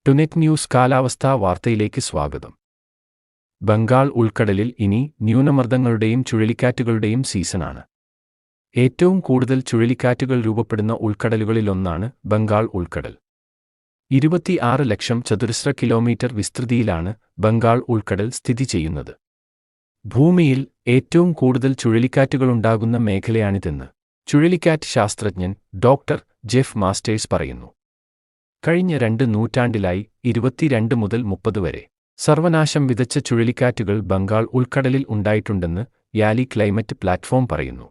ടുനെറ്റ് news കാലാവസ്ഥാ വാർത്തയിലേക്ക് സ്വാഗതം. ബംഗാൾ ഉൾക്കടലിൽ ഇനി ന്യൂനമർദ്ദങ്ങളുടെയും ചുഴലിക്കാറ്റുകളുടെയും സീസണാണ്. ഏറ്റവും കൂടുതൽ ചുഴലിക്കാറ്റുകൾ രൂപപ്പെടുന്ന ഉൾക്കടലുകളിലൊന്നാണ് ബംഗാൾ ഉൾക്കടൽ. 26 ലക്ഷം ചതുരശ്ര കിലോമീറ്റർ വിസ്തൃതിയിലാണ് ബംഗാൾ ഉൾക്കടൽ സ്ഥിതി ചെയ്യുന്നത്. ഭൂമിയിൽ ഏറ്റവും കൂടുതൽ ചുഴലിക്കാറ്റുകളുണ്ടാകുന്ന മേഖലയാണിതെന്ന് ചുഴലിക്കാറ്റ് ശാസ്ത്രജ്ഞൻ ഡോക്ടർ ജെഫ് മാസ്റ്റേഴ്സ് പറയുന്നു. കഴിഞ്ഞ 2 നൂറ്റാണ്ടിലായി 22 മുതൽ 30 വരെ സർവനാശം വിതച്ച ചുഴലിക്കാറ്റുകൾ ബംഗാൾ ഉൾക്കടലിൽ ഉണ്ടായിട്ടുണ്ടെന്ന് യാലി ക്ലൈമറ്റ് പ്ലാറ്റ്ഫോം പറയുന്നു.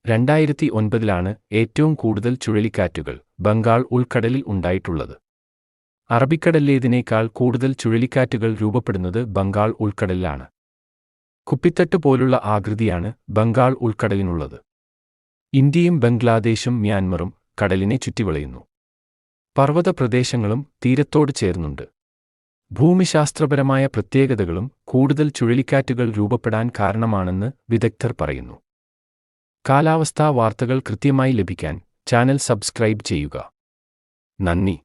2009-ലാണ് ഏറ്റവും കൂടുതൽ ചുഴലിക്കാറ്റുകൾ ബംഗാൾ ഉൾക്കടലിൽ ഉണ്ടായിട്ടുള്ളത്. അറബിക്കടലിലേതിനേക്കാൾ കൂടുതൽ ചുഴലിക്കാറ്റുകൾ രൂപപ്പെടുന്നത് ബംഗാൾ ഉൾക്കടലിലാണ്. കുപ്പിത്തട്ട് പോലുള്ള ആകൃതിയാണ് ബംഗാൾ ഉൾക്കടലിനുള്ളത്. ഇന്ത്യയും ബംഗ്ലാദേശും മ്യാൻമറും കടലിനെ ചുറ്റിവളയുന്നു. പർവ്വത പ്രദേശങ്ങളും തീരത്തോട് ചേർന്നുണ്ട്. ഭൂമിശാസ്ത്രപരമായ പ്രത്യേകതകളും കൂടുതൽ ചുഴലിക്കാറ്റുകൾ രൂപപ്പെടാൻ കാരണമാണെന്ന് വിദഗ്ധർ പറയുന്നു. കാലാവസ്ഥാ വാർത്തകൾ കൃത്യമായി ലഭിക്കാൻ ചാനൽ സബ്സ്ക്രൈബ് ചെയ്യുക. നന്ദി.